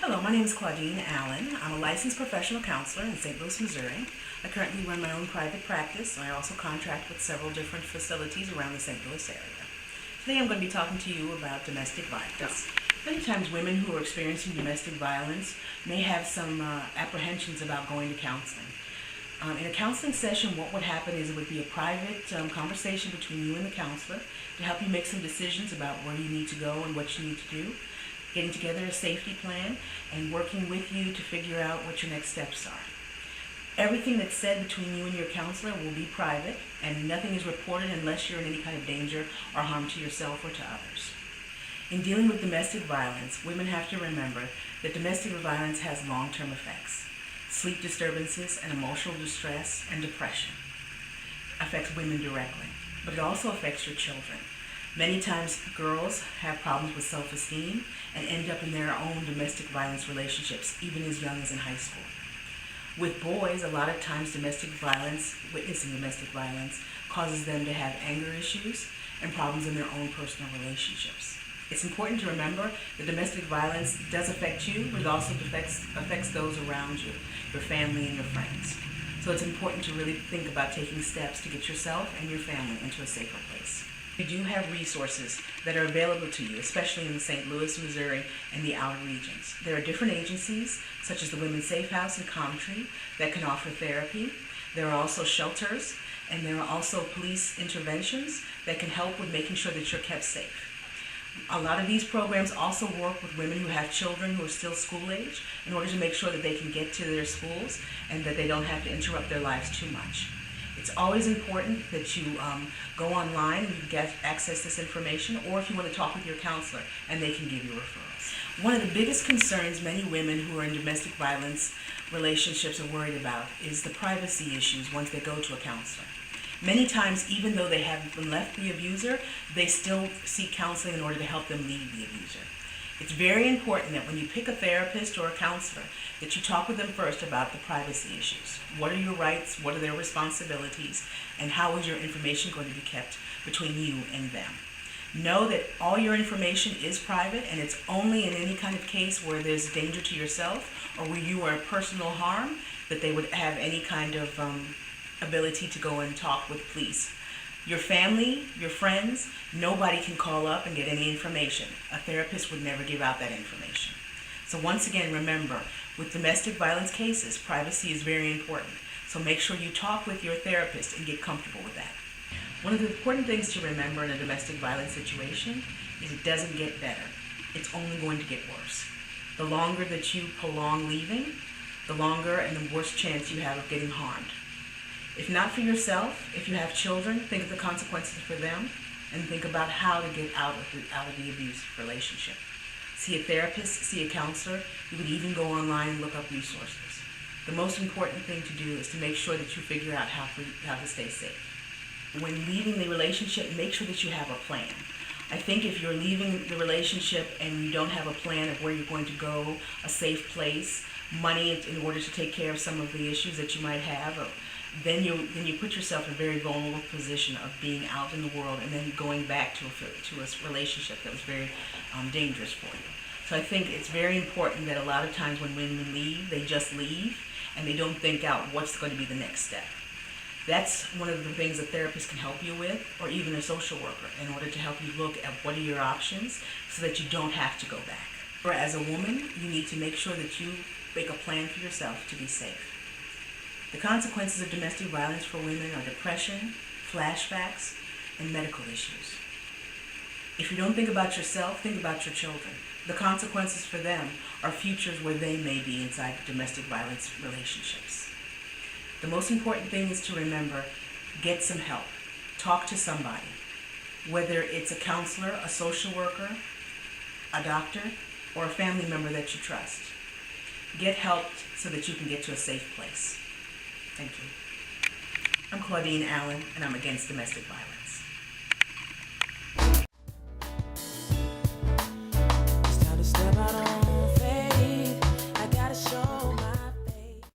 Hello, my name is Claudine Allen. I'm a licensed professional counselor in St. Louis, Missouri. I currently run my own private practice, and I also contract with several different facilities around the St. Louis area. Today I'm going to be talking to you about domestic violence. Many times women who are experiencing domestic violence may have some apprehensions about going to counseling. In a counseling session, what would happen is it would be a private conversation between you and the counselor to help you make some decisions about where you need to go and what you need to do, getting together a safety plan, and working with you to figure out what your next steps are. Everything that's said between you and your counselor will be private, and nothing is reported unless you're in any kind of danger or harm to yourself or to others. In dealing with domestic violence, women have to remember that domestic violence has long-term effects. Sleep disturbances and emotional distress and depression affects women directly, but it also affects your children. Many times girls have problems with self-esteem and end up in their own domestic violence relationships, even as young as in high school. With boys, a lot of times witnessing domestic violence causes them to have anger issues and problems in their own personal relationships. It's important to remember that domestic violence does affect you, but it also affects those around you, your family and your friends. So it's important to really think about taking steps to get yourself and your family into a safer place. We do have resources that are available to you, especially in St. Louis, Missouri, and the outer regions. There are different agencies, such as the Women's Safe House in Comtree, that can offer therapy. There are also shelters, and there are also police interventions that can help with making sure that you're kept safe. A lot of these programs also work with women who have children who are still school age in order to make sure that they can get to their schools and that they don't have to interrupt their lives too much. It's always important that you go online and you get access this information, or if you want to talk with your counselor and they can give you referrals. One of the biggest concerns many women who are in domestic violence relationships are worried about is the privacy issues once they go to a counselor. Many times, even though they have left the abuser, they still seek counseling in order to help them leave the abuser. It's very important that when you pick a therapist or a counselor, that you talk with them first about the privacy issues. What are your rights? What are their responsibilities? And how is your information going to be kept between you and them? Know that all your information is private, and it's only in any kind of case where there's danger to yourself or where you are personal harm that they would have any kind of ability to go and talk with police. Your family, your friends, nobody can call up and get any information. A therapist would never give out that information. So once again, remember, with domestic violence cases, privacy is very important. So make sure you talk with your therapist and get comfortable with that. One of the important things to remember in a domestic violence situation is it doesn't get better. It's only going to get worse. The longer that you prolong leaving, the longer and the worse chance you have of getting harmed. If not for yourself, if you have children, think of the consequences for them and think about how to get out of the abusive relationship. See a therapist, see a counselor. You could even go online and look up resources. The most important thing to do is to make sure that you figure out how to stay safe. When leaving the relationship, make sure that you have a plan. I think if you're leaving the relationship and you don't have a plan of where you're going to go, a safe place, money in order to take care of some of the issues that you might have, then you put yourself in a very vulnerable position of being out in the world and then going back to a relationship that was very dangerous for you. So I think it's very important that a lot of times when women leave, they just leave and they don't think out what's going to be the next step. That's one of the things a therapist can help you with, or even a social worker, in order to help you look at what are your options so that you don't have to go back. Or as a woman, you need to make sure that you make a plan for yourself to be safe. The consequences of domestic violence for women are depression, flashbacks, and medical issues. If you don't think about yourself, think about your children. The consequences for them are futures where they may be inside domestic violence relationships. The most important thing is to remember, get some help. Talk to somebody, whether it's a counselor, a social worker, a doctor, or a family member that you trust. Get help so that you can get to a safe place. Thank you. I'm Claudine Allen, and I'm against domestic violence.